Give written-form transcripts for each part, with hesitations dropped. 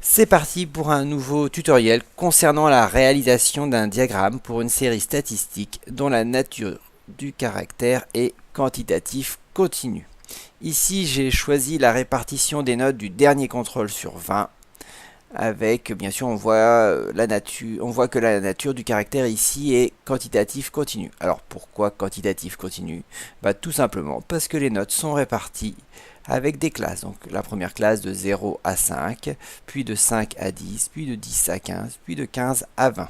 C'est parti pour un nouveau tutoriel concernant la réalisation d'un diagramme pour une série statistique dont la nature du caractère est quantitatif continu. Ici, j'ai choisi la répartition des notes du dernier contrôle sur 20 avec, bien sûr, on voit que la nature du caractère ici est quantitatif continu. Alors pourquoi quantitatif continu? Tout simplement parce que les notes sont réparties avec des classes. Donc la première classe de 0 à 5, puis de 5 à 10, puis de 10 à 15, puis de 15 à 20.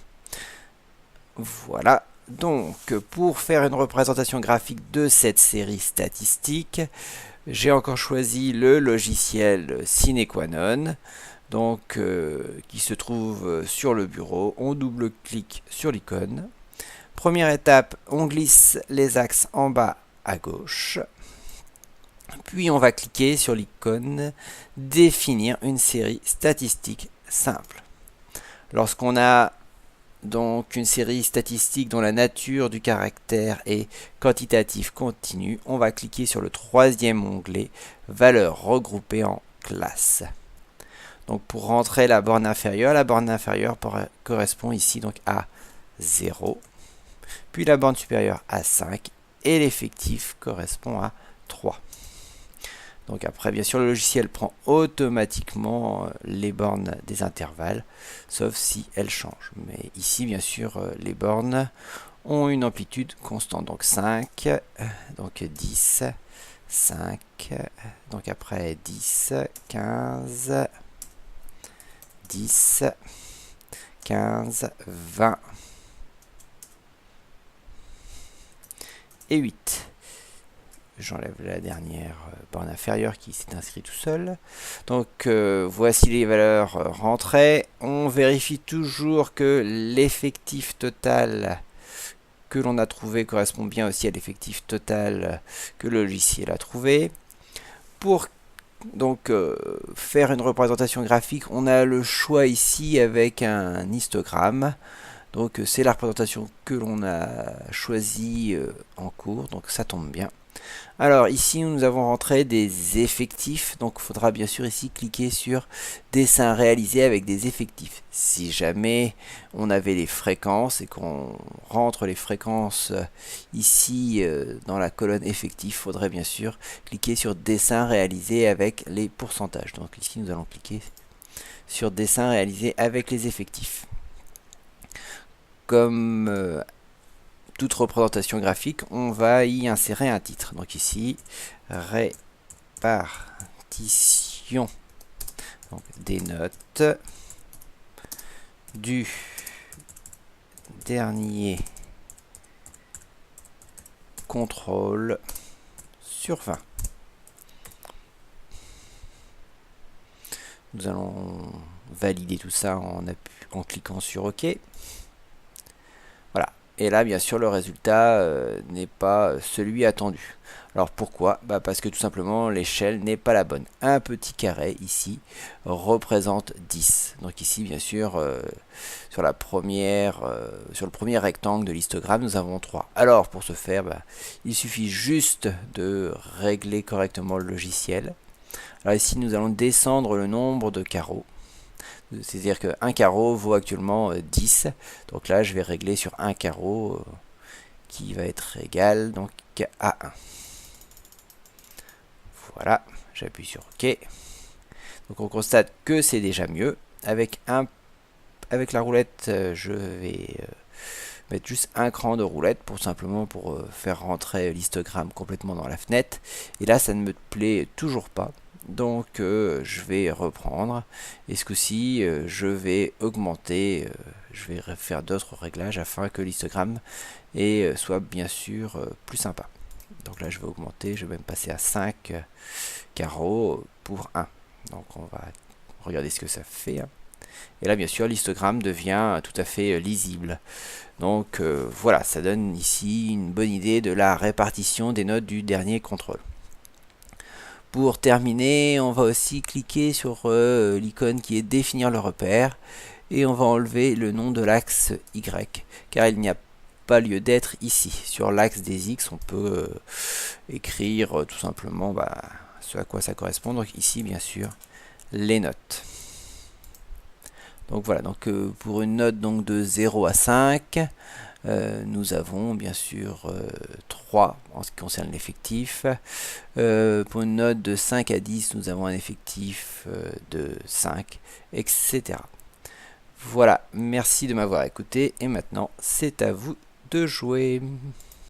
Voilà. Donc pour faire une représentation graphique de cette série statistique, j'ai encore choisi le logiciel Cinequanon, donc qui se trouve sur le bureau. On double-clique sur l'icône. Première étape, on glisse les axes en bas à gauche. Puis on va cliquer sur l'icône définir une série statistique simple. Lorsqu'on a donc une série statistique dont la nature du caractère est quantitatif continu, on va cliquer sur le troisième onglet valeurs regroupées en classes. Donc pour rentrer la borne inférieure correspond ici donc à 0, puis la borne supérieure à 5 et l'effectif correspond à 3. Donc après, bien sûr, le logiciel prend automatiquement les bornes des intervalles, sauf si elles changent. Mais ici, bien sûr, les bornes ont une amplitude constante. Donc 5, donc 10, 5, donc après 10, 15, 10, 15, 20 et 8. J'enlève la dernière borne inférieure qui s'est inscrite tout seul. Donc voici les valeurs rentrées. On vérifie toujours que l'effectif total que l'on a trouvé correspond bien aussi à l'effectif total que le logiciel a trouvé. Pour donc faire une représentation graphique, on a le choix ici avec un histogramme. Donc c'est la représentation que l'on a choisie en cours, donc ça tombe bien. Alors ici nous avons rentré des effectifs, donc il faudra bien sûr ici cliquer sur dessin réalisé avec des effectifs. Si jamais on avait les fréquences et qu'on rentre les fréquences ici dans la colonne effectifs, il faudrait bien sûr cliquer sur dessin réalisé avec les pourcentages. Donc ici nous allons cliquer sur dessin réalisé avec les effectifs. Comme toute représentation graphique, on va y insérer un titre. Donc ici, répartition donc des notes du dernier contrôle sur 20. Nous allons valider tout ça en cliquant sur OK. Voilà. Et là, bien sûr, le résultat n'est pas celui attendu. Alors pourquoi? Parce que tout simplement, l'échelle n'est pas la bonne. Un petit carré ici représente 10. Donc ici, bien sûr, sur le premier rectangle de l'histogramme, nous avons 3. Alors pour ce faire, il suffit juste de régler correctement le logiciel. Alors ici, nous allons descendre le nombre de carreaux. C'est-à-dire qu'un carreau vaut actuellement 10. Donc là, je vais régler sur un carreau qui va être égal donc, à 1. Voilà, j'appuie sur OK. Donc on constate que c'est déjà mieux. Avec la roulette, je vais mettre juste un cran de roulette pour faire rentrer l'histogramme complètement dans la fenêtre. Et là, ça ne me plaît toujours pas. Donc je vais reprendre et ce coup-ci je vais augmenter, je vais faire d'autres réglages afin que l'histogramme soit bien sûr plus sympa. Donc là je vais augmenter, je vais même passer à 5 carreaux pour 1. Donc on va regarder ce que ça fait. Et là bien sûr l'histogramme devient tout à fait lisible. Donc voilà, ça donne ici une bonne idée de la répartition des notes du dernier contrôle. Pour terminer, on va aussi cliquer sur l'icône qui est définir le repère et on va enlever le nom de l'axe Y car il n'y a pas lieu d'être ici. Sur l'axe des X, on peut écrire tout simplement ce à quoi ça correspond. Donc ici, bien sûr, les notes. Donc voilà, donc pour une note donc de 0 à 5, nous avons bien sûr 3 en ce qui concerne l'effectif. Pour une note de 5 à 10, nous avons un effectif de 5, etc. Voilà, merci de m'avoir écouté et maintenant c'est à vous de jouer.